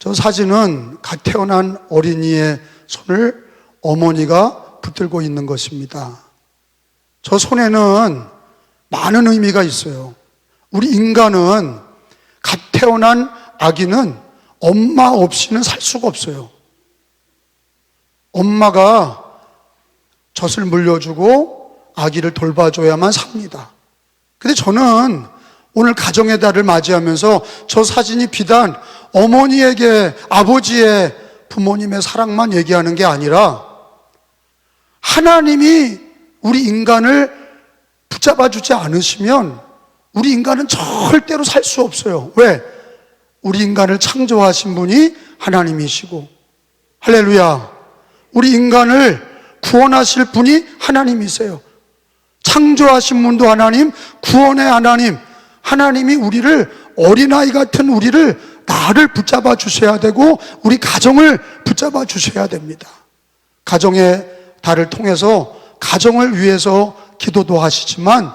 저 사진은 갓 태어난 어린이의 손을 어머니가 붙들고 있는 것입니다. 저 손에는 많은 의미가 있어요. 우리 인간은 갓 태어난 아기는 엄마 없이는 살 수가 없어요. 엄마가 젖을 물려주고 아기를 돌봐줘야만 삽니다. 근데 저는 오늘 가정의 달을 맞이하면서 저 사진이 비단 어머니에게 아버지의 부모님의 사랑만 얘기하는 게 아니라 하나님이 우리 인간을 붙잡아 주지 않으시면 우리 인간은 절대로 살 수 없어요. 왜? 우리 인간을 창조하신 분이 하나님이시고, 할렐루야, 우리 인간을 구원하실 분이 하나님이세요. 창조하신 분도 하나님, 구원의 하나님, 하나님이 우리를, 어린아이 같은 우리를, 나를 붙잡아 주셔야 되고 우리 가정을 붙잡아 주셔야 됩니다. 가정의 달을 통해서 가정을 위해서 기도도 하시지만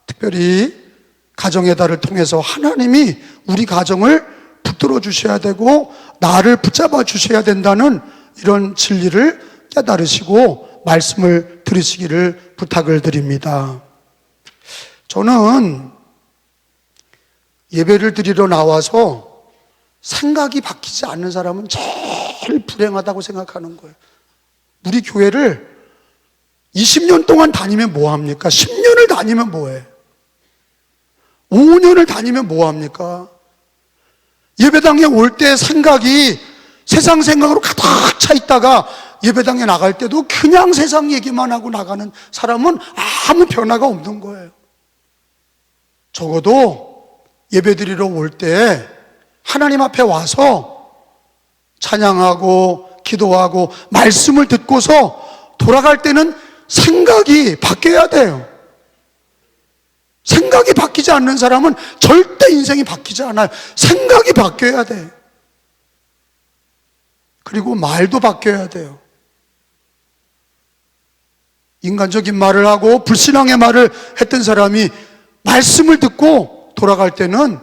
특별히 가정의 달을 통해서 하나님이 우리 가정을 붙들어 주셔야 되고 나를 붙잡아 주셔야 된다는 이런 진리를 깨달으시고 말씀을 들으시기를 부탁을 드립니다. 저는 예배를 드리러 나와서 생각이 바뀌지 않는 사람은 제일 불행하다고 생각하는 거예요. 우리 교회를 20년 동안 다니면 뭐합니까? 10년을 다니면 뭐해? 5년을 다니면 뭐합니까? 예배당에 올 때 생각이 세상 생각으로 가득 차 있다가 예배당에 나갈 때도 그냥 세상 얘기만 하고 나가는 사람은 아무 변화가 없는 거예요. 적어도 예배 드리러 올 때 하나님 앞에 와서 찬양하고 기도하고 말씀을 듣고서 돌아갈 때는 생각이 바뀌어야 돼요. 생각이 바뀌지 않는 사람은 절대 인생이 바뀌지 않아요. 생각이 바뀌어야 돼. 그리고 말도 바뀌어야 돼요. 인간적인 말을 하고 불신앙의 말을 했던 사람이 말씀을 듣고 돌아갈 때는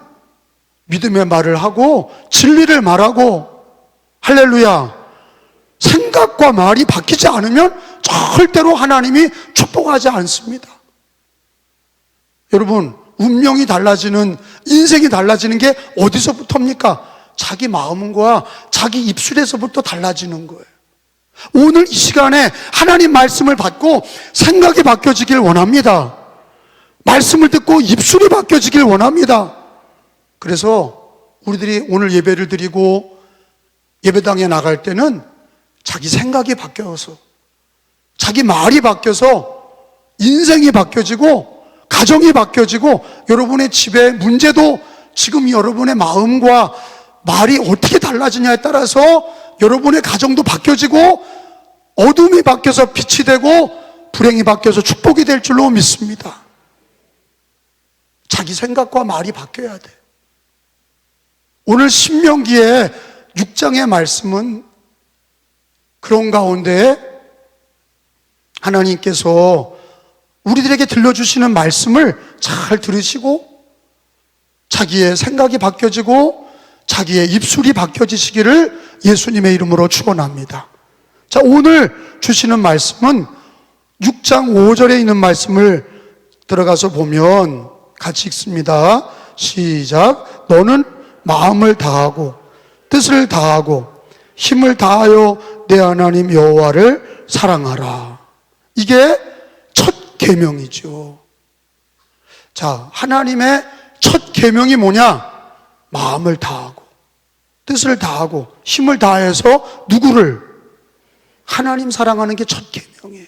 믿음의 말을 하고 진리를 말하고, 할렐루야, 생각과 말이 바뀌지 않으면 절대로 하나님이 축복하지 않습니다. 여러분, 운명이 달라지는, 인생이 달라지는 게 어디서부터입니까? 자기 마음과 자기 입술에서부터 달라지는 거예요. 오늘 이 시간에 하나님 말씀을 받고 생각이 바뀌어지길 원합니다. 말씀을 듣고 입술이 바뀌어지길 원합니다. 그래서 우리들이 오늘 예배를 드리고 예배당에 나갈 때는 자기 생각이 바뀌어서, 자기 말이 바뀌어서 인생이 바뀌어지고 가정이 바뀌어지고 여러분의 집의 문제도 지금 여러분의 마음과 말이 어떻게 달라지냐에 따라서 여러분의 가정도 바뀌어지고 어둠이 바뀌어서 빛이 되고 불행이 바뀌어서 축복이 될 줄로 믿습니다. 자기 생각과 말이 바뀌어야 돼. 오늘 신명기의 6장의 말씀은 그런 가운데 하나님께서 우리들에게 들려주시는 말씀을 잘 들으시고 자기의 생각이 바뀌어지고 자기의 입술이 바뀌어지시기를 예수님의 이름으로 축원합니다. 자, 오늘 주시는 말씀은 6장 5절에 있는 말씀을 들어가서 보면 같이 읽습니다. 시작. 너는 마음을 다하고 뜻을 다하고 힘을 다하여 내 하나님 여호와를 사랑하라. 이게 첫 계명이죠. 자, 하나님의 첫 계명이 뭐냐? 마음을 다하고 뜻을 다하고 힘을 다해서 누구를? 하나님 사랑하는 게 첫 계명이에요.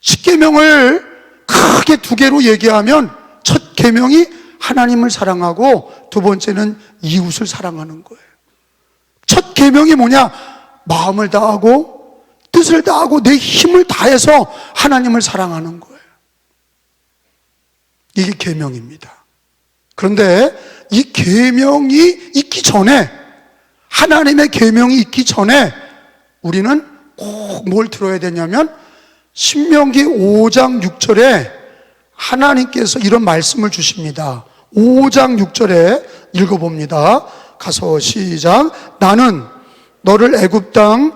10계명을 크게 두 개로 얘기하면 첫 계명이 하나님을 사랑하고 두 번째는 이웃을 사랑하는 거예요. 첫 계명이 뭐냐? 마음을 다하고 뜻을 다하고 내 힘을 다해서 하나님을 사랑하는 거예요. 이게 계명입니다. 그런데 이 계명이 있기 전에, 하나님의 계명이 있기 전에 우리는 꼭 뭘 들어야 되냐면 신명기 5장 6절에 하나님께서 이런 말씀을 주십니다. 5장 6절에 읽어봅니다. 가서 시작. 나는 너를 애굽 땅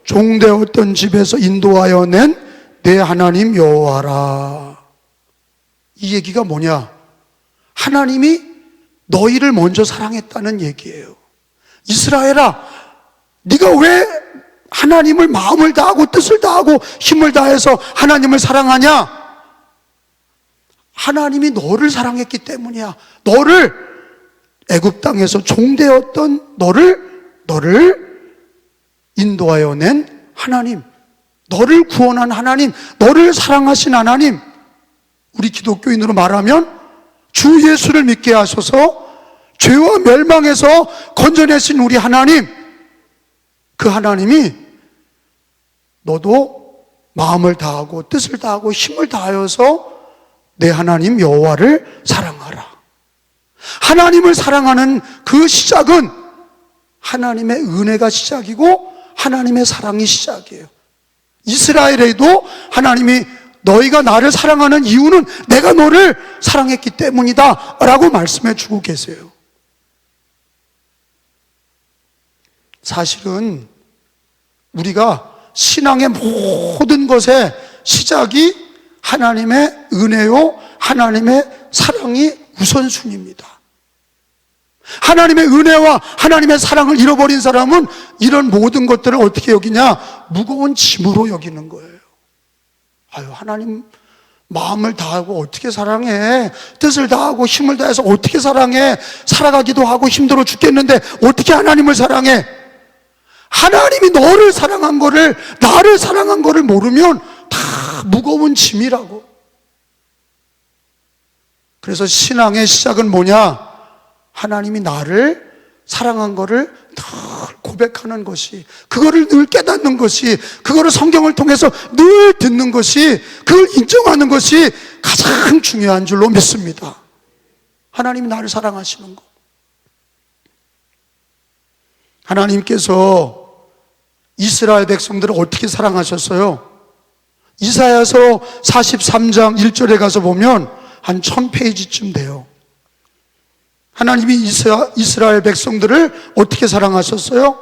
종되었던 집에서 인도하여 낸 내 하나님 여호와라. 이 얘기가 뭐냐? 하나님이 너희를 먼저 사랑했다는 얘기예요. 이스라엘아, 네가 왜 하나님을 마음을 다하고 뜻을 다하고 힘을 다해서 하나님을 사랑하냐? 하나님이 너를 사랑했기 때문이야. 너를 애굽 땅에서 종되었던 너를 인도하여 낸 하나님, 너를 구원한 하나님, 너를 사랑하신 하나님, 우리 기독교인으로 말하면 주 예수를 믿게 하셔서 죄와 멸망에서 건져내신 우리 하나님, 그 하나님이 너도 마음을 다하고 뜻을 다하고 힘을 다하여서 내 하나님 여호와를 사랑하라. 하나님을 사랑하는 그 시작은 하나님의 은혜가 시작이고 하나님의 사랑이 시작이에요. 이스라엘에도 하나님이 너희가 나를 사랑하는 이유는 내가 너를 사랑했기 때문이다 라고 말씀해 주고 계세요. 사실은 우리가 신앙의 모든 것의 시작이 하나님의 은혜요, 하나님의 사랑이 우선순위입니다. 하나님의 은혜와 하나님의 사랑을 잃어버린 사람은 이런 모든 것들을 어떻게 여기냐? 무거운 짐으로 여기는 거예요. 아유, 하나님 마음을 다하고 어떻게 사랑해? 뜻을 다하고 힘을 다해서 어떻게 사랑해? 살아가기도 하고 힘들어 죽겠는데 어떻게 하나님을 사랑해? 하나님이 너를 사랑한 거를, 나를 사랑한 거를 모르면 다 무거운 짐이라고. 그래서 신앙의 시작은 뭐냐? 하나님이 나를 사랑한 거를 늘 고백하는 것이, 그거를 늘 깨닫는 것이, 그거를 성경을 통해서 늘 듣는 것이, 그걸 인정하는 것이 가장 중요한 줄로 믿습니다. 하나님이 나를 사랑하시는 거. 하나님께서 이스라엘 백성들을 어떻게 사랑하셨어요? 이사야서 43장 1절에 가서 보면 한 1000페이지쯤 돼요. 하나님이 이스라엘 백성들을 어떻게 사랑하셨어요?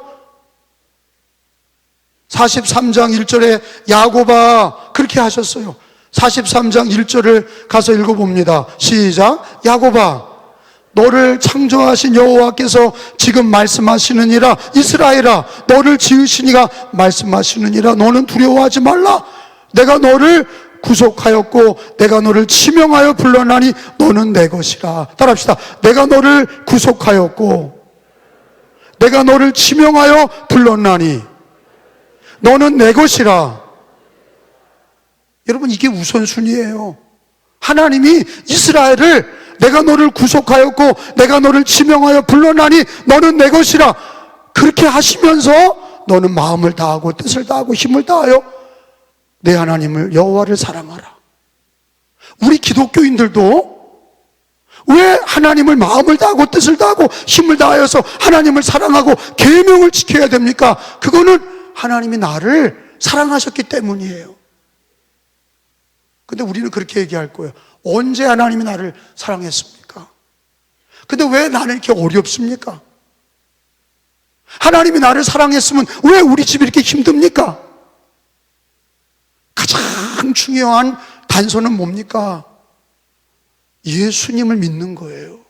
43장 1절에 야곱아 그렇게 하셨어요. 43장 1절을 가서 읽어봅니다. 시작. 야곱아, 너를 창조하신 여호와께서 지금 말씀하시느니라. 이스라엘아, 너를 지으신 이가 말씀하시느니라. 너는 두려워하지 말라. 내가 너를 구속하였고 내가 너를 지명하여 불러나니 너는 내 것이라. 따라합시다. 내가 너를 구속하였고 내가 너를 지명하여 불렀나니 너는 내 것이라. 여러분, 이게 우선순위예요. 하나님이 이스라엘을 내가 너를 구속하였고 내가 너를 지명하여 불러나니 너는 내 것이라 그렇게 하시면서 너는 마음을 다하고 뜻을 다하고 힘을 다하여 내 하나님을 여호와를 사랑하라. 우리 기독교인들도 왜 하나님을 마음을 다하고 뜻을 다하고 힘을 다하여서 하나님을 사랑하고 계명을 지켜야 됩니까? 그거는 하나님이 나를 사랑하셨기 때문이에요. 근데 우리는 그렇게 얘기할 거예요. 언제 하나님이 나를 사랑했습니까? 근데 왜 나는 이렇게 어렵습니까? 하나님이 나를 사랑했으면 왜 우리 집이 이렇게 힘듭니까? 가장 중요한 단서는 뭡니까? 예수님을 믿는 거예요.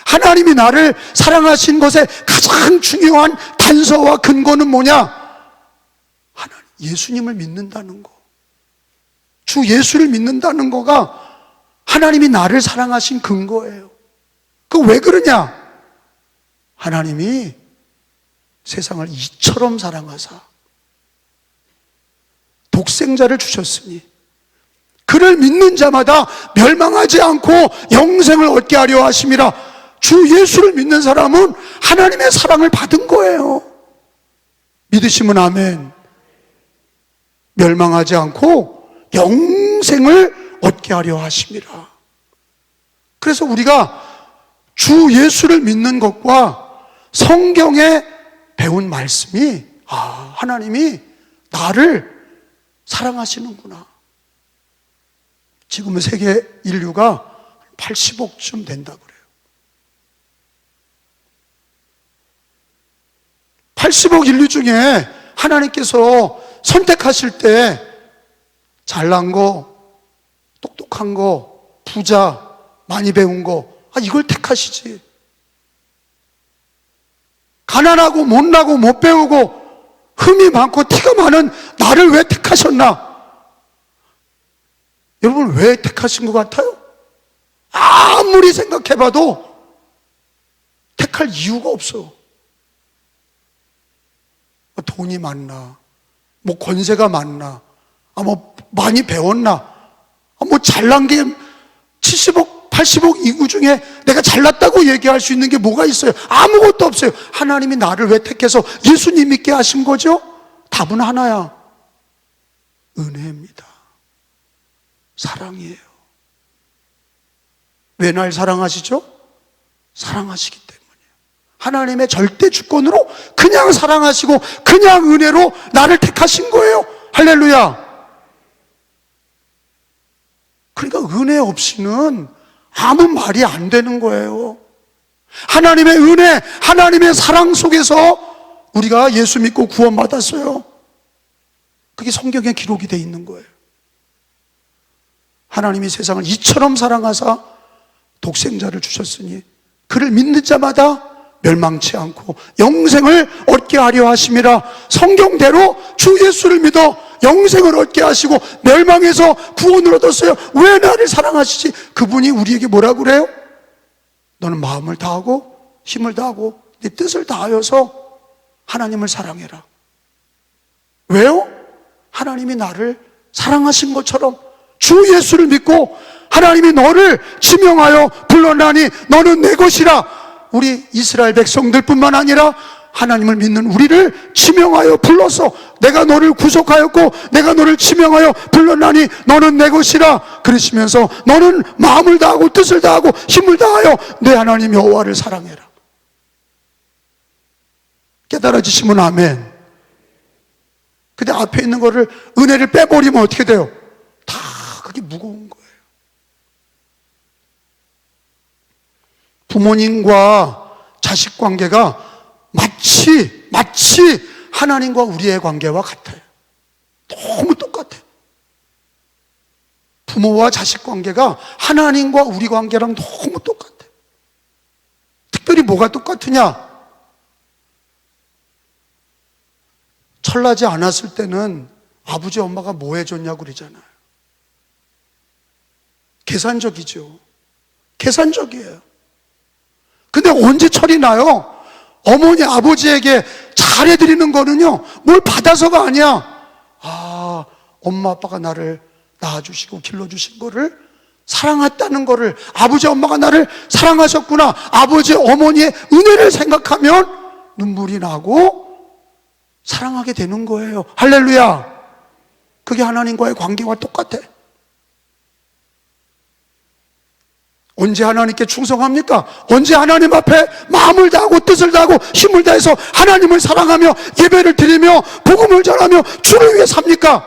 하나님이 나를 사랑하신 것의 가장 중요한 단서와 근거는 뭐냐? 하나님, 예수님을 믿는다는 거. 주 예수를 믿는다는 거가 하나님이 나를 사랑하신 근거예요. 그 왜 그러냐? 하나님이 세상을 이처럼 사랑하사 독생자를 주셨으니 그를 믿는 자마다 멸망하지 않고 영생을 얻게 하려 하심이라. 주 예수를 믿는 사람은 하나님의 사랑을 받은 거예요. 믿으시면 아멘. 멸망하지 않고 영생을 얻게 하려 하심이라. 그래서 우리가 주 예수를 믿는 것과 성경에 배운 말씀이 하나님이 나를 사랑하시는구나. 지금은 세계 인류가 80억쯤 된다 그래요. 80억 인류 중에 하나님께서 선택하실 때 잘난 거, 똑똑한 거, 부자, 많이 배운 거, 이걸 택하시지. 가난하고 못나고 못 배우고 흠이 많고 티가 많은 나를 왜 택하셨나? 여러분, 왜 택하신 것 같아요? 아무리 생각해봐도 택할 이유가 없어. 돈이 많나, 뭐 권세가 많나, 뭐 많이 배웠나, 뭐 잘난 게 70억, 80억 인구 중에 내가 잘났다고 얘기할 수 있는 게 뭐가 있어요? 아무것도 없어요. 하나님이 나를 왜 택해서 예수님 믿게 하신 거죠? 답은 하나야. 은혜입니다. 사랑이에요. 왜 날 사랑하시죠? 사랑하시기 때문이에요. 하나님의 절대 주권으로 그냥 사랑하시고 그냥 은혜로 나를 택하신 거예요. 할렐루야. 그러니까 은혜 없이는 아무 말이 안 되는 거예요. 하나님의 은혜, 하나님의 사랑 속에서 우리가 예수 믿고 구원받았어요. 그게 성경에 기록이 돼 있는 거예요. 하나님이 세상을 이처럼 사랑하사 독생자를 주셨으니 그를 믿는 자마다 멸망치 않고 영생을 얻게 하려 하심이라. 성경대로 주 예수를 믿어 영생을 얻게 하시고 멸망에서 구원을 얻었어요. 왜 나를 사랑하시지? 그분이 우리에게 뭐라고 그래요? 너는 마음을 다하고 힘을 다하고 네 뜻을 다하여서 하나님을 사랑해라. 왜요? 하나님이 나를 사랑하신 것처럼 주 예수를 믿고 하나님이 너를 지명하여 불러나니 너는 내 것이라. 우리 이스라엘 백성들뿐만 아니라 하나님을 믿는 우리를 지명하여 불러서 내가 너를 구속하였고 내가 너를 지명하여 불러나니 너는 내 것이라 그러시면서 너는 마음을 다하고 뜻을 다하고 힘을 다하여 내 하나님 여호와를 사랑해라. 깨달아지시면 아멘. 근데 앞에 있는 거를, 은혜를 빼버리면 어떻게 돼요? 다 그게 무거운 거예요. 부모님과 자식 관계가 마치 하나님과 우리의 관계와 같아요. 너무 똑같아요. 부모와 자식 관계가 하나님과 우리 관계랑 너무 똑같아요. 특별히 뭐가 똑같으냐? 철나지 않았을 때는 아버지 엄마가 뭐 해줬냐고 그러잖아요. 계산적이죠. 계산적이에요. 근데 언제 철이 나요? 어머니, 아버지에게 잘해드리는 거는요, 뭘 받아서가 아니야. 엄마, 아빠가 나를 낳아주시고 길러주신 거를, 사랑했다는 거를, 아버지, 엄마가 나를 사랑하셨구나, 아버지, 어머니의 은혜를 생각하면 눈물이 나고 사랑하게 되는 거예요. 할렐루야. 그게 하나님과의 관계와 똑같아. 언제 하나님께 충성합니까? 언제 하나님 앞에 마음을 다하고 뜻을 다하고 힘을 다해서 하나님을 사랑하며 예배를 드리며 복음을 전하며 주를 위해 삽니까?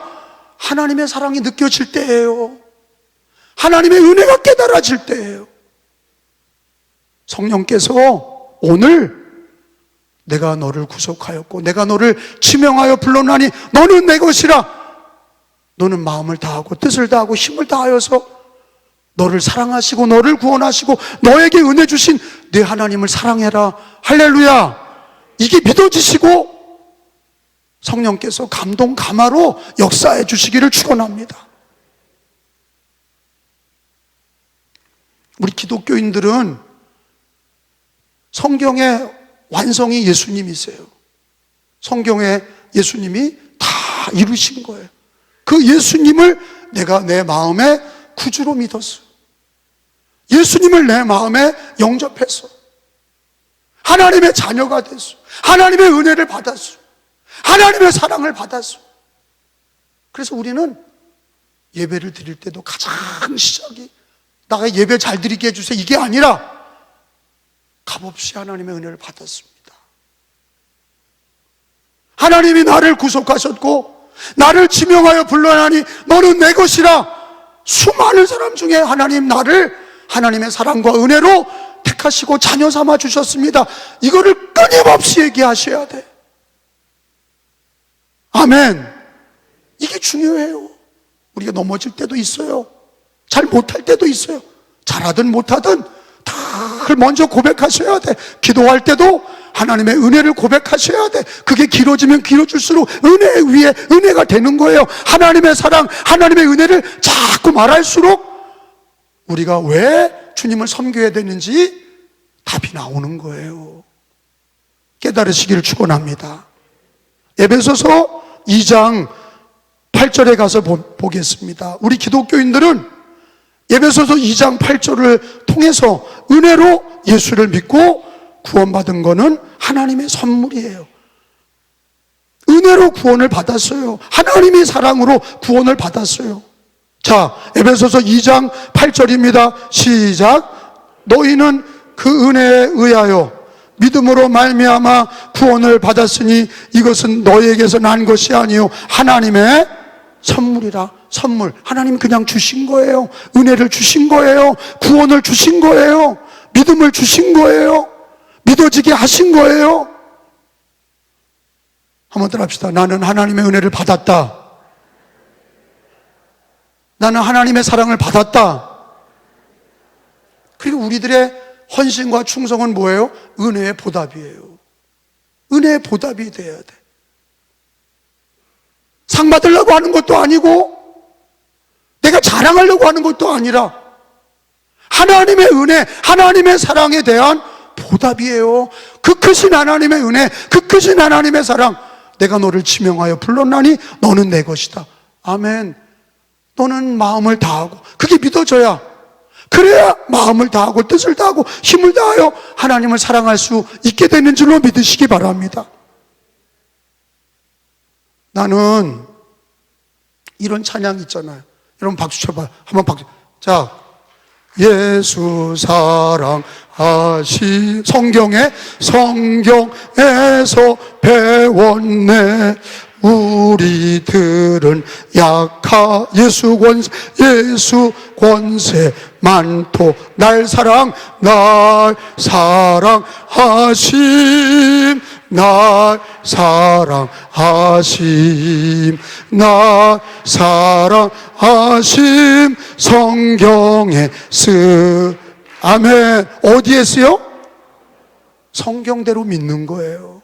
하나님의 사랑이 느껴질 때예요. 하나님의 은혜가 깨달아질 때예요. 성령께서 오늘 내가 너를 구속하였고 내가 너를 지명하여 불러나니 너는 내 것이라. 너는 마음을 다하고 뜻을 다하고 힘을 다하여서 너를 사랑하시고 너를 구원하시고 너에게 은혜 주신 내 하나님을 사랑해라. 할렐루야. 이게 믿어지시고 성령께서 감동 감화로 역사해 주시기를 축원합니다. 우리 기독교인들은 성경의 완성이 예수님이세요. 성경에 예수님이 다 이루신 거예요. 그 예수님을 내가 내 마음에 구주로 믿었어. 예수님을 내 마음에 영접했어. 하나님의 자녀가 됐어. 하나님의 은혜를 받았어. 하나님의 사랑을 받았어. 그래서 우리는 예배를 드릴 때도 가장 시작이 나가 예배 잘 드리게 해주세요 이게 아니라 값없이 하나님의 은혜를 받았습니다. 하나님이 나를 구속하셨고 나를 지명하여 불러나니 너는 내 것이라. 수많은 사람 중에 하나님 나를 하나님의 사랑과 은혜로 택하시고 자녀 삼아 주셨습니다. 이거를 끊임없이 얘기하셔야 돼. 아멘. 이게 중요해요. 우리가 넘어질 때도 있어요. 잘 못할 때도 있어요. 잘하든 못하든 다 먼저 고백하셔야 돼. 기도할 때도 하나님의 은혜를 고백하셔야 돼. 그게 길어지면 길어질수록 은혜 위에 은혜가 되는 거예요. 하나님의 사랑, 하나님의 은혜를 자꾸 말할수록 우리가 왜 주님을 섬겨야 되는지 답이 나오는 거예요. 깨달으시기를 축원합니다. 에베소서 2장 8절에 가서 보겠습니다. 우리 기독교인들은 에베소서 2장 8절을 통해서 은혜로 예수를 믿고 구원받은 거는 하나님의 선물이에요. 은혜로 구원을 받았어요. 하나님의 사랑으로 구원을 받았어요. 자, 에베소서 2장 8절입니다. 시작. 너희는 그 은혜에 의하여 믿음으로 말미암아 구원을 받았으니 이것은 너희에게서 난 것이 아니요 하나님의 선물이라. 선물. 하나님 그냥 주신 거예요. 은혜를 주신 거예요. 구원을 주신 거예요. 믿음을 주신 거예요. 믿어지게 하신 거예요. 한번 더 합시다. 나는 하나님의 은혜를 받았다. 나는 하나님의 사랑을 받았다. 그리고 우리들의 헌신과 충성은 뭐예요? 은혜의 보답이에요. 은혜의 보답이 돼야 돼. 상 받으려고 하는 것도 아니고 내가 자랑하려고 하는 것도 아니라 하나님의 은혜, 하나님의 사랑에 대한 보답이에요. 그 크신 하나님의 은혜, 그 크신 하나님의 사랑. 내가 너를 지명하여 불렀나니 너는 내 것이다. 아멘. 너는 마음을 다하고, 그게 믿어져야, 그래야 마음을 다하고 뜻을 다하고 힘을 다하여 하나님을 사랑할 수 있게 되는 줄로 믿으시기 바랍니다. 나는 이런 찬양 있잖아요. 여러분 박수 쳐봐요. 한번 박수. 자, 예수 사랑하시. 성경에서 배웠네. 우리들은 예수 권세 많도 날 사랑하심 성경에 아멘. 어디에 쓰요? 성경대로 믿는 거예요.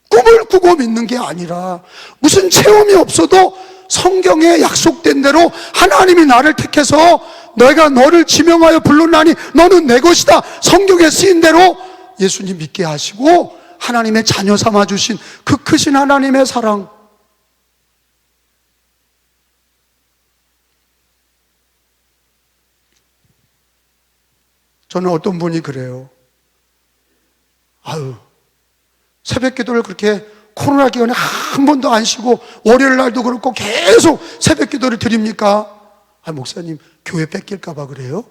꿈을 꾸고 믿는 게 아니라 무슨 체험이 없어도 성경에 약속된 대로 하나님이 나를 택해서 내가 너를 지명하여 불렀나니 너는 내 것이다. 성경에 쓰인 대로 예수님 믿게 하시고 하나님의 자녀 삼아주신 그 크신 하나님의 사랑. 저는 어떤 분이 그래요. 새벽 기도를 그렇게 코로나 기간에 한 번도 안 쉬고 월요일 날도 그렇고 계속 새벽 기도를 드립니까? 목사님 교회 뺏길까 봐 그래요?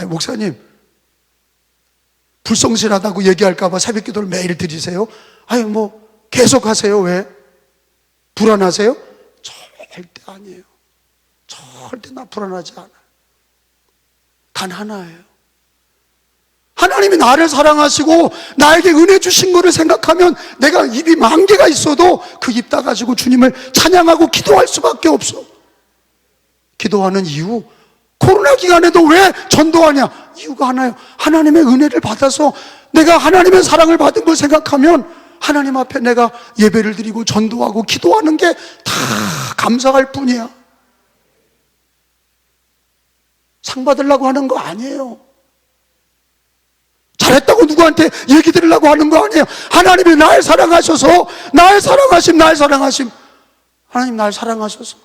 목사님 불성실하다고 얘기할까 봐 새벽 기도를 매일 드리세요? 계속 하세요. 왜? 불안하세요? 절대 아니에요. 절대 나 불안하지 않아요. 단 하나예요. 하나님이 나를 사랑하시고 나에게 은혜 주신 것을 생각하면 내가 입이 10,000개가 있어도 그 입 다 가지고 주님을 찬양하고 기도할 수밖에 없어. 기도하는 이유, 코로나 기간에도 왜 전도하냐? 이유가 하나예요. 하나님의 은혜를 받아서 내가 하나님의 사랑을 받은 걸 생각하면 하나님 앞에 내가 예배를 드리고 전도하고 기도하는 게 다 감사할 뿐이야. 상 받으려고 하는 거 아니에요. 잘했다고 누구한테 얘기 드리려고 하는 거 아니에요. 하나님이 날 사랑하셔서, 날 사랑하심. 하나님 날 사랑하셔서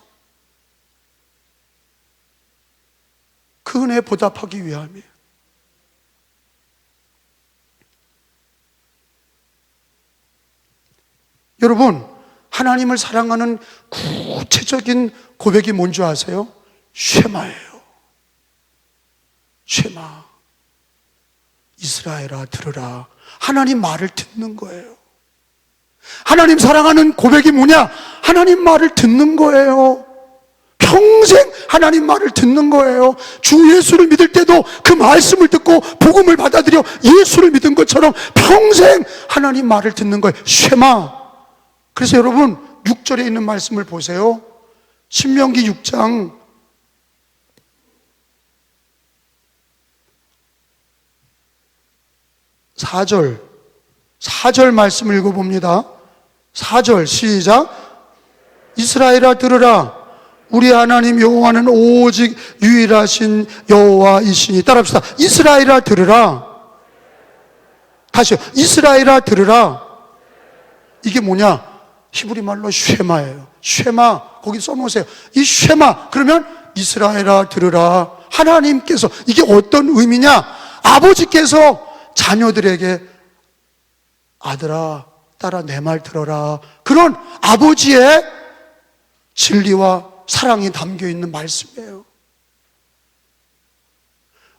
그 은혜에 보답하기 위함이에요. 여러분, 하나님을 사랑하는 구체적인 고백이 뭔지 아세요? 쉐마예요. 쉐마. 이스라엘아 들으라. 하나님 말을 듣는 거예요. 하나님 사랑하는 고백이 뭐냐? 하나님 말을 듣는 거예요. 평생 하나님 말을 듣는 거예요. 주 예수를 믿을 때도 그 말씀을 듣고 복음을 받아들여 예수를 믿은 것처럼 평생 하나님 말을 듣는 거예요. 쉐마. 그래서 여러분 6절에 있는 말씀을 보세요. 신명기 6장 4절 말씀을 읽어봅니다. 4절 시작. 이스라엘아 들으라. 우리 하나님 여호와는 오직 유일하신 여호와이시니. 따라합시다. 이스라엘아 들으라. 다시요. 이스라엘아 들으라. 이게 뭐냐? 히브리 말로 쉐마예요. 쉐마. 거기 써놓으세요. 이 쉐마. 그러면 이스라엘아 들으라. 하나님께서, 이게 어떤 의미냐? 아버지께서 자녀들에게 아들아 딸아 내 말 들어라. 그런 아버지의 진리와 사랑이 담겨있는 말씀이에요.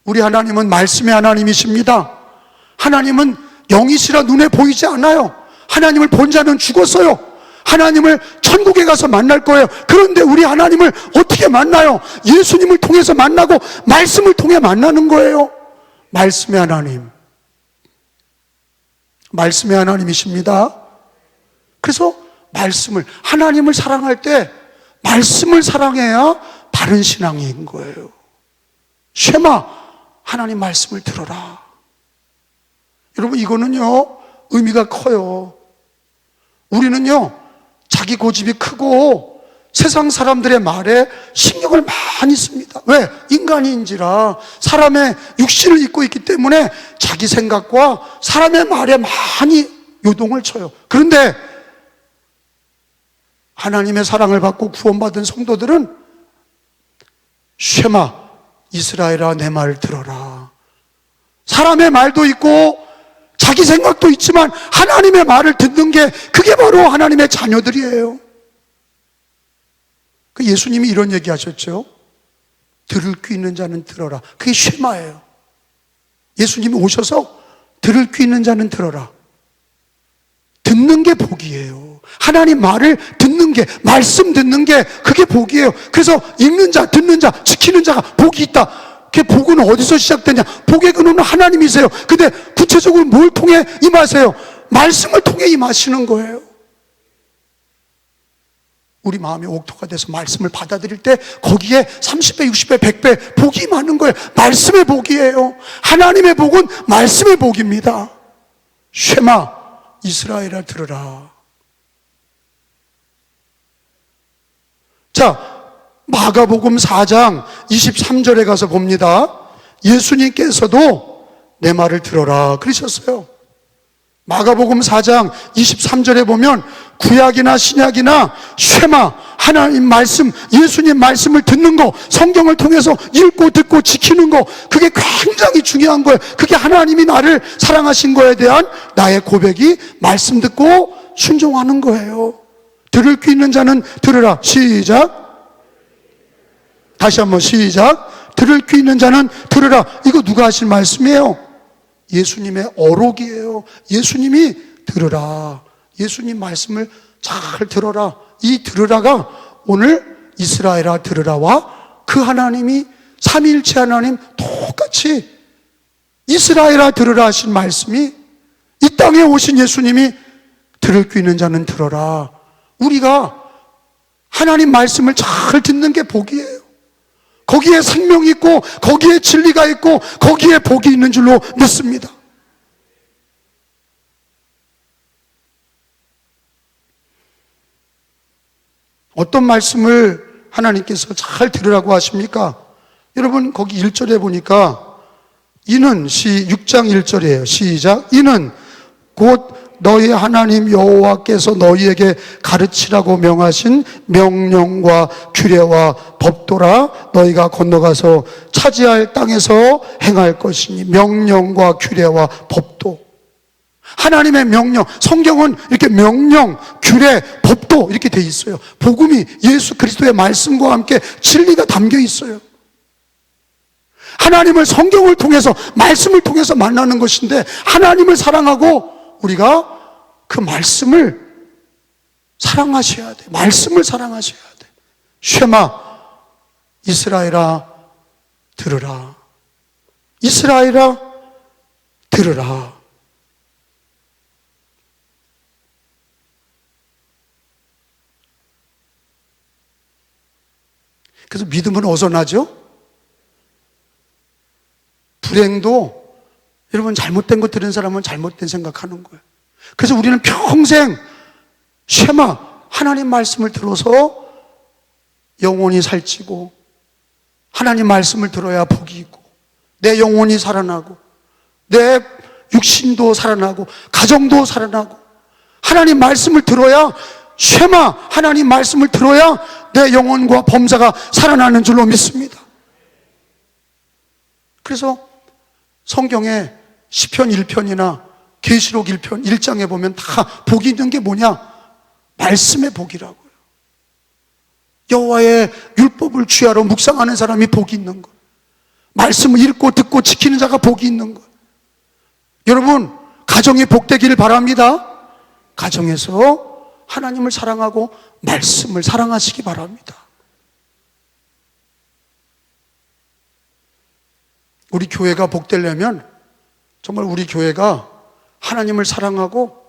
우리 하나님은 말씀의 하나님이십니다. 하나님은 영이시라 눈에 보이지 않아요. 하나님을 본 자는 죽었어요. 하나님을 천국에 가서 만날 거예요. 그런데 우리 하나님을 어떻게 만나요? 예수님을 통해서 만나고 말씀을 통해 만나는 거예요. 말씀의 하나님. 말씀의 하나님이십니다. 그래서 말씀을, 하나님을 사랑할 때 말씀을 사랑해야 바른 신앙인 거예요. 쉐마, 하나님 말씀을 들어라. 여러분 이거는요 의미가 커요. 우리는요 자기 고집이 크고 세상 사람들의 말에 신경을 많이 씁니다. 왜? 인간인지라 사람의 육신을 입고 있기 때문에 자기 생각과 사람의 말에 많이 요동을 쳐요. 그런데 하나님의 사랑을 받고 구원받은 성도들은 쉐마, 이스라엘아 내 말 들어라. 사람의 말도 있고 자기 생각도 있지만 하나님의 말을 듣는 게 그게 바로 하나님의 자녀들이에요. 그 예수님이 이런 얘기 하셨죠. 들을 귀 있는 자는 들어라. 그게 쉐마예요. 예수님이 오셔서 들을 귀 있는 자는 들어라. 듣는 게 복이에요. 하나님 말을 듣는 게, 말씀 듣는 게 그게 복이에요. 그래서 읽는 자, 듣는 자, 지키는 자가 복이 있다. 그 복은 어디서 시작되냐? 복의 근원은 하나님이세요. 근데 구체적으로 뭘 통해 임하세요? 말씀을 통해 임하시는 거예요. 우리 마음이 옥토가 돼서 말씀을 받아들일 때 거기에 30배, 60배, 100배 복이 많은 거예요. 말씀의 복이에요. 하나님의 복은 말씀의 복입니다. 쉐마, 이스라엘아 들으라. 자, 마가복음 4장 23절에 가서 봅니다. 예수님께서도 내 말을 들어라 그러셨어요. 마가복음 4장 23절에 보면 구약이나 신약이나 쉐마, 하나님 말씀, 예수님 말씀을 듣는 거, 성경을 통해서 읽고 듣고 지키는 거, 그게 굉장히 중요한 거예요. 그게 하나님이 나를 사랑하신 거에 대한 나의 고백이 말씀 듣고 순종하는 거예요. 들을 귀 있는 자는 들으라. 시작. 다시 한번 시작. 들을 귀 있는 자는 들으라. 이거 누가 하신 말씀이에요? 예수님의 어록이에요. 예수님이 들으라. 예수님 말씀을 잘 들어라. 이 들으라가 오늘 이스라엘아 들으라와 그 하나님이 삼위일체 하나님 똑같이 이스라엘아 들으라 하신 말씀이 이 땅에 오신 예수님이 들을 귀 있는 자는 들어라. 우리가 하나님 말씀을 잘 듣는 게 복이에요. 거기에 생명이 있고 거기에 진리가 있고 거기에 복이 있는 줄로 믿습니다. 어떤 말씀을 하나님께서 잘 들으라고 하십니까? 여러분 거기 1절에 보니까 이는 6장 1절이에요. 시작. 이는 곧 너희 하나님 여호와께서 너희에게 가르치라고 명하신 명령과 규례와 법도라. 너희가 건너가서 차지할 땅에서 행할 것이니. 명령과 규례와 법도. 하나님의 명령, 성경은 이렇게 명령, 규례, 법도 이렇게 돼 있어요. 복음이 예수 그리스도의 말씀과 함께 진리가 담겨 있어요. 하나님을 성경을 통해서, 말씀을 통해서 만나는 것인데 하나님을 사랑하고 우리가 그 말씀을 사랑하셔야 돼. 말씀을 사랑하셔야 돼. 쉐마, 이스라엘아 들으라. 이스라엘아 들으라. 그래서 믿음은 어디서 나죠? 불행도 여러분 잘못된 거 들은 사람은 잘못된 생각하는 거예요. 그래서 우리는 평생 쉐마 하나님 말씀을 들어서 영혼이 살찌고 하나님 말씀을 들어야 복이 있고 내 영혼이 살아나고 내 육신도 살아나고 가정도 살아나고 하나님 말씀을 들어야 쉐마 하나님 말씀을 들어야 내 영혼과 범사가 살아나는 줄로 믿습니다. 그래서 성경에 시편 1편이나 계시록 1편 1장에 보면 다 복이 있는 게 뭐냐? 말씀의 복이라고요. 여호와의 율법을 취하러 묵상하는 사람이 복이 있는 거예요. 말씀을 읽고 듣고 지키는 자가 복이 있는 거예요. 여러분 가정이 복되기를 바랍니다. 가정에서 하나님을 사랑하고 말씀을 사랑하시기 바랍니다. 우리 교회가 복되려면 정말 우리 교회가 하나님을 사랑하고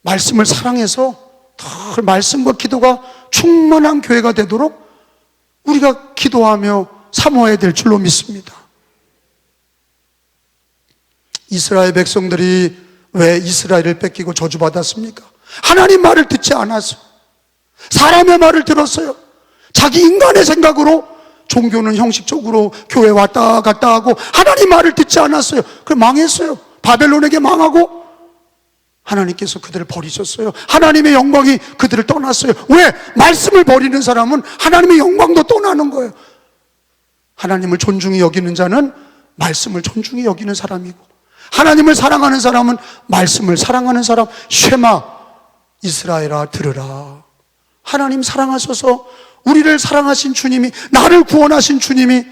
말씀을 사랑해서 더 말씀과 기도가 충만한 교회가 되도록 우리가 기도하며 사모해야 될 줄로 믿습니다. 이스라엘 백성들이 왜 이스라엘을 뺏기고 저주받았습니까? 하나님 말을 듣지 않았어요. 사람의 말을 들었어요. 자기 인간의 생각으로 종교는 형식적으로 교회 왔다 갔다 하고 하나님 말을 듣지 않았어요. 그럼 망했어요. 바벨론에게 망하고 하나님께서 그들을 버리셨어요. 하나님의 영광이 그들을 떠났어요. 왜? 말씀을 버리는 사람은 하나님의 영광도 떠나는 거예요. 하나님을 존중히 여기는 자는 말씀을 존중히 여기는 사람이고 하나님을 사랑하는 사람은 말씀을 사랑하는 사람. 쉐마 이스라엘아 들으라. 하나님 사랑하셔서 우리를 사랑하신 주님이, 나를 구원하신 주님이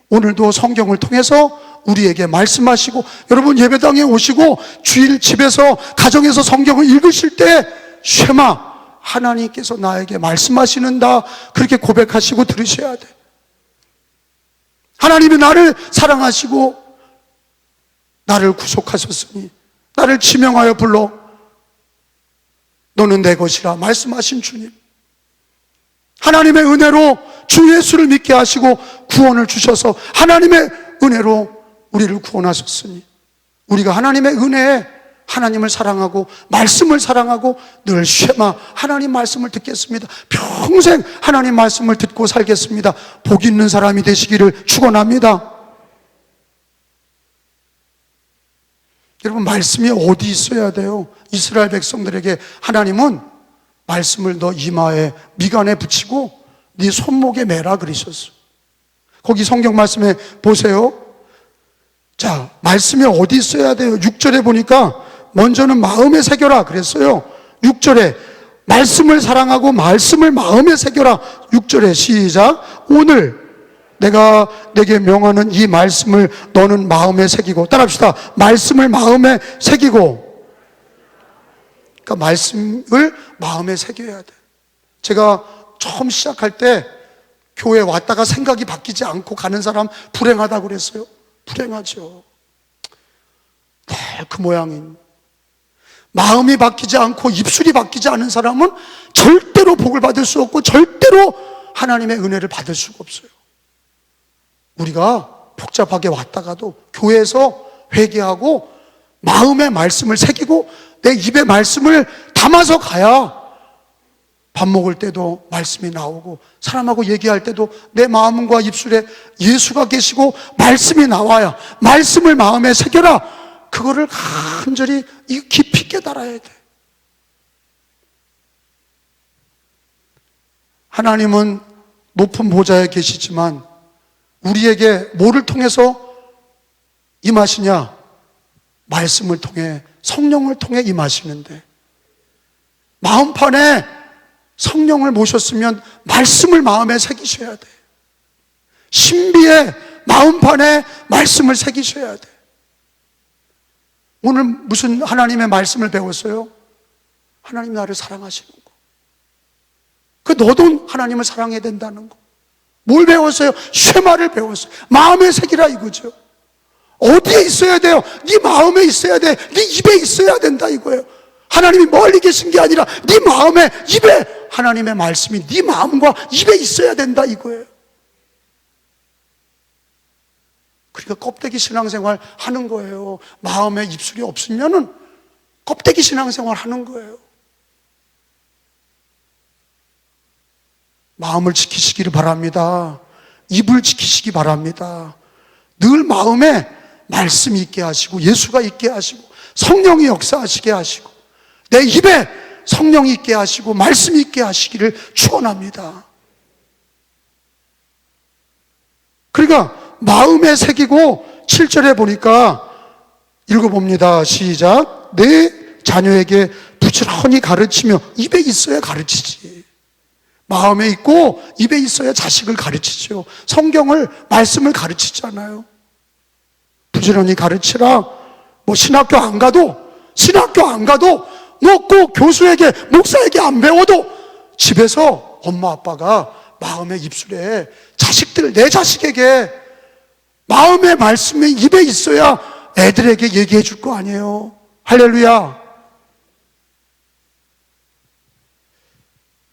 오늘도 성경을 통해서 우리에게 말씀하시고, 여러분 예배당에 오시고 주일 집에서 가정에서 성경을 읽으실 때 쉐마 하나님께서 나에게 말씀하시는다 그렇게 고백하시고 들으셔야 돼. 하나님이 나를 사랑하시고 나를 구속하셨으니 나를 지명하여 불러 너는 내 것이라 말씀하신 주님, 하나님의 은혜로 주 예수를 믿게 하시고 구원을 주셔서 하나님의 은혜로 우리를 구원하셨으니 우리가 하나님의 은혜에 하나님을 사랑하고 말씀을 사랑하고 늘 쉐마 하나님 말씀을 듣겠습니다. 평생 하나님 말씀을 듣고 살겠습니다. 복 있는 사람이 되시기를 축원합니다. 여러분 말씀이 어디 있어야 돼요? 이스라엘 백성들에게 하나님은 말씀을 너 이마에 미간에 붙이고 네 손목에 매라 그러셨어요. 거기 성경 말씀에 보세요. 자, 말씀이 어디 있어야 돼요? 6절에 보니까 먼저는 마음에 새겨라 그랬어요. 6절에 말씀을 사랑하고 말씀을 마음에 새겨라. 6절에 시작. 오늘 내가 내게 명하는 이 말씀을 너는 마음에 새기고, 따라합시다. 말씀을 마음에 새기고. 그러니까 말씀을 마음에 새겨야 돼. 제가 처음 시작할 때 교회 왔다가 생각이 바뀌지 않고 가는 사람 불행하다고 그랬어요. 불행하죠. 늘 그 모양인. 마음이 바뀌지 않고 입술이 바뀌지 않은 사람은 절대로 복을 받을 수 없고 절대로 하나님의 은혜를 받을 수가 없어요. 우리가 복잡하게 왔다가도 교회에서 회개하고 마음의 말씀을 새기고 내 입에 말씀을 담아서 가야 밥 먹을 때도 말씀이 나오고 사람하고 얘기할 때도 내 마음과 입술에 예수가 계시고 말씀이 나와야, 말씀을 마음에 새겨라. 그거를 간절히 깊이 깨달아야 돼. 하나님은 높은 보좌에 계시지만 우리에게 뭐를 통해서 임하시냐? 말씀을 통해, 성령을 통해 임하시는데, 마음판에 성령을 모셨으면 말씀을 마음에 새기셔야 돼. 신비의 마음판에 말씀을 새기셔야 돼. 오늘 무슨 하나님의 말씀을 배웠어요? 하나님 나를 사랑하시는 거. 그 너도 하나님을 사랑해야 된다는 거. 뭘 배웠어요? 쉐마를 배웠어요. 마음의 색이라 이거죠. 어디에 있어야 돼요? 네 마음에 있어야 돼. 네 입에 있어야 된다 이거예요. 하나님이 멀리 계신 게 아니라 네 마음에, 입에 하나님의 말씀이 네 마음과 입에 있어야 된다 이거예요. 그러니까 껍데기 신앙생활 하는 거예요. 마음에 입술이 없으면은 껍데기 신앙생활 하는 거예요. 마음을 지키시기를 바랍니다. 입을 지키시기 바랍니다. 늘 마음에 말씀이 있게 하시고 예수가 있게 하시고 성령이 역사하시게 하시고 내 입에 성령이 있게 하시고 말씀이 있게 하시기를 축원합니다. 그러니까 마음에 새기고 7절에 보니까 읽어봅니다. 시작. 내 자녀에게 부지런히 가르치며 입에 있어야 가르치지. 마음에 있고 입에 있어야 자식을 가르치죠. 성경을 말씀을 가르치잖아요. 부지런히 가르치라. 뭐 신학교 안 가도 뭐 꼭 교수에게 목사에게 안 배워도 집에서 엄마 아빠가 마음의 입술에 자식들 내 자식에게 마음의 말씀이 입에 있어야 애들에게 얘기해 줄 거 아니에요. 할렐루야.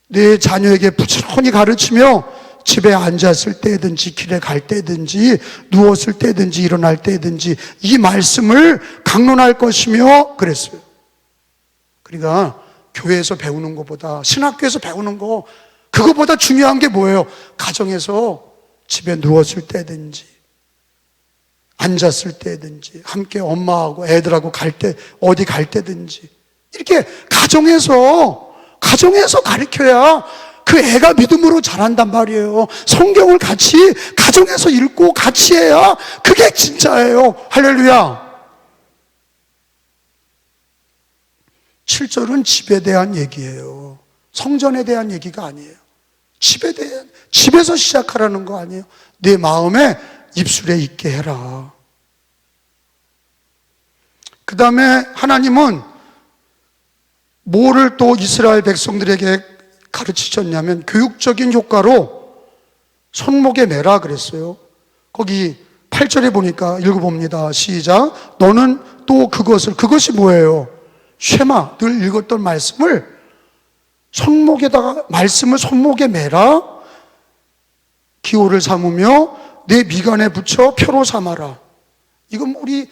내 자녀에게 부지런히 가르치며 집에 앉았을 때든지 길에 갈 때든지 누웠을 때든지 일어날 때든지 이 말씀을 강론할 것이며 그랬어요. 그러니까 교회에서 배우는 것보다 신학교에서 배우는 거 그거보다 중요한 게 뭐예요? 가정에서 집에 누웠을 때든지 앉았을 때든지 함께 엄마하고 애들하고 갈 때 어디 갈 때든지 이렇게 가정에서 가르쳐야 그 애가 믿음으로 자란단 말이에요. 성경을 같이 가정에서 읽고 같이 해야 그게 진짜예요. 할렐루야. 7절은 집에 대한 얘기예요. 성전에 대한 얘기가 아니에요. 집에서 시작하라는 거 아니에요. 내 마음에 입술에 있게 해라. 그 다음에 하나님은 뭐를 또 이스라엘 백성들에게 가르치셨냐면 교육적인 효과로 손목에 매라 그랬어요. 거기 8절에 보니까 읽어봅니다. 시작. 너는 또 그것이 뭐예요? 쉐마, 늘 읽었던 말씀을 말씀을 손목에 매라. 기호를 삼으며 내 미간에 붙여 표로 삼아라. 이건 우리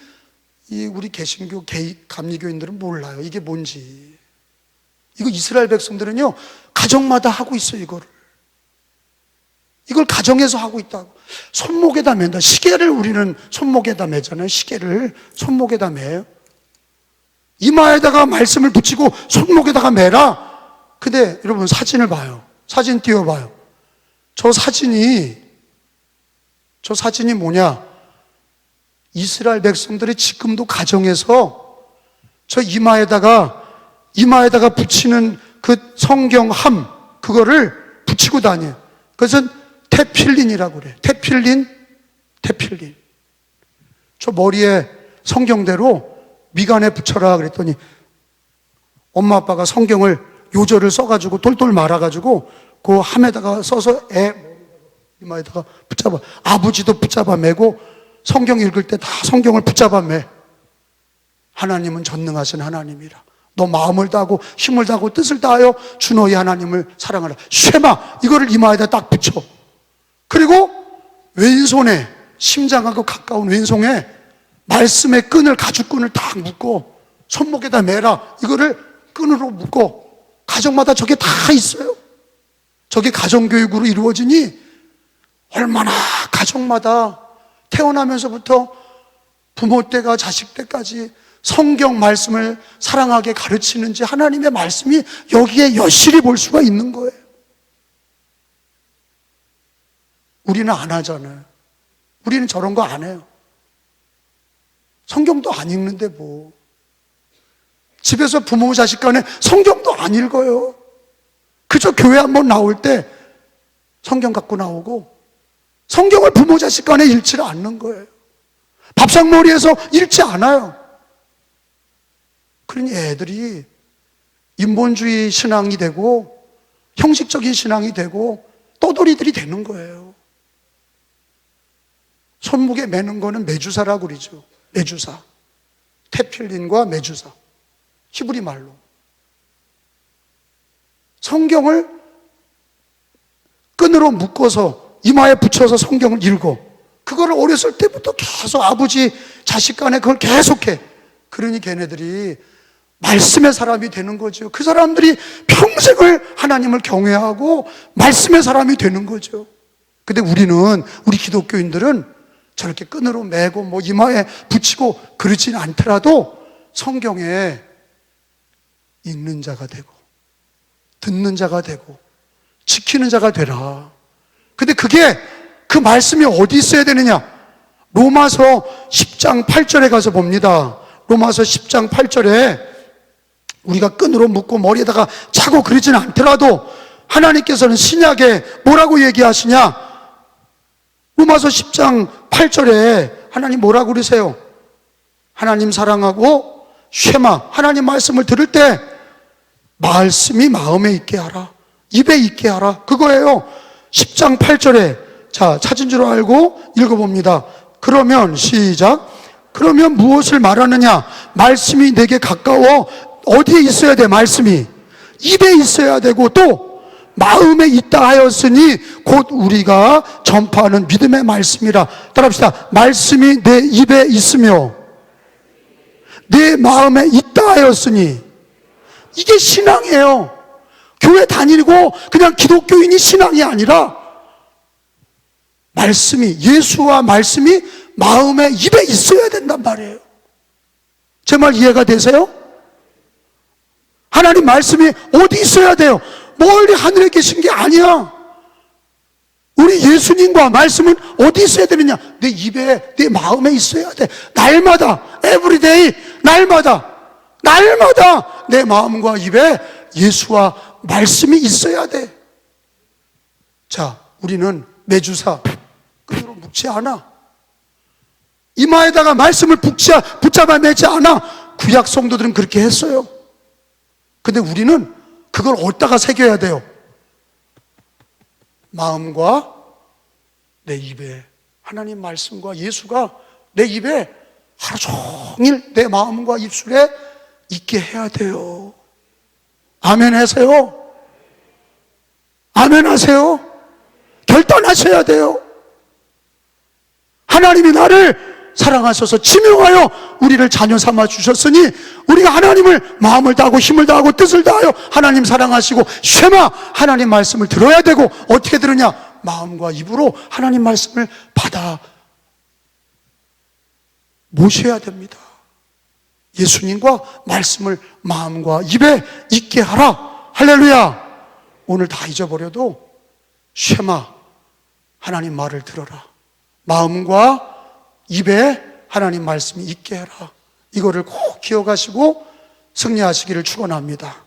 개신교 감리교인들은 몰라요. 이게 뭔지. 이거 이스라엘 백성들은요 가정마다 하고 있어요. 이걸 가정에서 하고 있다고. 손목에다 맨다. 시계를 우리는 손목에다 매잖아요. 시계를 손목에다 매요. 이마에다가 말씀을 붙이고 손목에다가 매라. 근데 여러분 사진을 봐요. 사진 띄워봐요. 저 사진이 뭐냐? 이스라엘 백성들이 지금도 가정에서 저 이마에다가 붙이는 그 성경함 그거를 붙이고 다녀요. 그것은 테필린이라고 그래요. 테필린. 저 머리에 성경대로 미간에 붙여라 그랬더니 엄마 아빠가 성경을 요절을 써가지고 돌돌 말아가지고 그 함에다가 써서 이마에다가 붙잡아. 아버지도 붙잡아 매고 성경 읽을 때 다 성경을 붙잡아 매. 하나님은 전능하신 하나님이라. 너 마음을 다하고 힘을 다하고 뜻을 다하여 주 너희 하나님을 사랑하라. 쉐마 이거를 이마에다 딱 붙여. 그리고 왼손에 심장하고 가까운 왼손에 말씀의 가죽끈을 딱 묶고 손목에다 매라. 이거를 끈으로 묶고 가정마다 저게 다 있어요. 저게 가정교육으로 이루어지니 얼마나 가정마다 태어나면서부터 부모 때가 자식 때까지 성경 말씀을 사랑하게 가르치는지 하나님의 말씀이 여기에 여실히 볼 수가 있는 거예요. 우리는 안 하잖아요. 우리는 저런 거 안 해요. 성경도 안 읽는데 뭐. 집에서 부모 자식 간에 성경도 안 읽어요. 그저 교회 한번 나올 때 성경 갖고 나오고 성경을 부모 자식 간에 읽지를 않는 거예요. 밥상머리에서 읽지 않아요. 그러니 애들이 인본주의 신앙이 되고 형식적인 신앙이 되고 떠돌이들이 되는 거예요. 손목에 매는 거는 메주사라고 그러죠. 메주사. 테필린과 메주사. 히브리 말로. 성경을 끈으로 묶어서 이마에 붙여서 성경을 읽어. 그거를 어렸을 때부터 계속 아버지 자식 간에 그걸 계속해. 그러니 걔네들이 말씀의 사람이 되는 거죠. 그 사람들이 평생을 하나님을 경외하고 말씀의 사람이 되는 거죠. 근데 우리 기독교인들은 저렇게 끈으로 매고 뭐 이마에 붙이고 그러진 않더라도 성경에 읽는 자가 되고 듣는 자가 되고 지키는 자가 되라. 근데 그 말씀이 어디 있어야 되느냐? 로마서 10장 8절에 가서 봅니다. 로마서 10장 8절에 우리가 끈으로 묶고 머리에다가 차고 그러지는 않더라도 하나님께서는 신약에 뭐라고 얘기하시냐? 로마서 10장 8절에 하나님 뭐라고 그러세요? 하나님 사랑하고 쉐마, 하나님 말씀을 들을 때 말씀이 마음에 있게 하라, 입에 있게 하라. 그거예요. 10장 8절에. 자, 찾은 줄 알고 읽어봅니다. 그러면 시작. 그러면 무엇을 말하느냐? 말씀이 내게 가까워. 어디에 있어야 돼? 말씀이 입에 있어야 되고 또 마음에 있다 하였으니 곧 우리가 전파하는 믿음의 말씀이라. 따라합시다. 말씀이 내 입에 있으며 내 마음에 있다 하였으니. 이게 신앙이에요. 교회 다니고 그냥 기독교인이 신앙이 아니라 말씀이, 예수와 말씀이 마음에 입에 있어야 된단 말이에요. 제 말 이해가 되세요? 하나님 말씀이 어디 있어야 돼요? 멀리 하늘에 계신 게 아니야. 우리 예수님과 말씀은 어디 있어야 되느냐? 내 입에, 내 마음에 있어야 돼. 날마다, everyday, 날마다 내 마음과 입에 예수와 말씀이 있어야 돼. 자, 우리는 매주사 끈으로 묶지 않아. 이마에다가 말씀을 붙잡아 매지 않아. 구약 성도들은 그렇게 했어요. 근데 우리는 그걸 어디다가 새겨야 돼요? 마음과 내 입에, 하나님 말씀과 예수가 내 입에 하루 종일 내 마음과 입술에 있게 해야 돼요. 아멘 하세요? 아멘 하세요? 결단하셔야 돼요. 하나님이 나를 사랑하셔서 지명하여 우리를 자녀 삼아 주셨으니 우리가 하나님을 마음을 다하고 힘을 다하고 뜻을 다하여 하나님 사랑하시고 쉐마, 하나님 말씀을 들어야 되고. 어떻게 들으냐? 마음과 입으로 하나님 말씀을 받아 모셔야 됩니다. 예수님과 말씀을 마음과 입에 있게 하라. 할렐루야. 오늘 다 잊어버려도 쉐마, 하나님 말을 들어라. 마음과 입에 하나님 말씀이 있게 해라. 이거를 꼭 기억하시고 승리하시기를 축원합니다.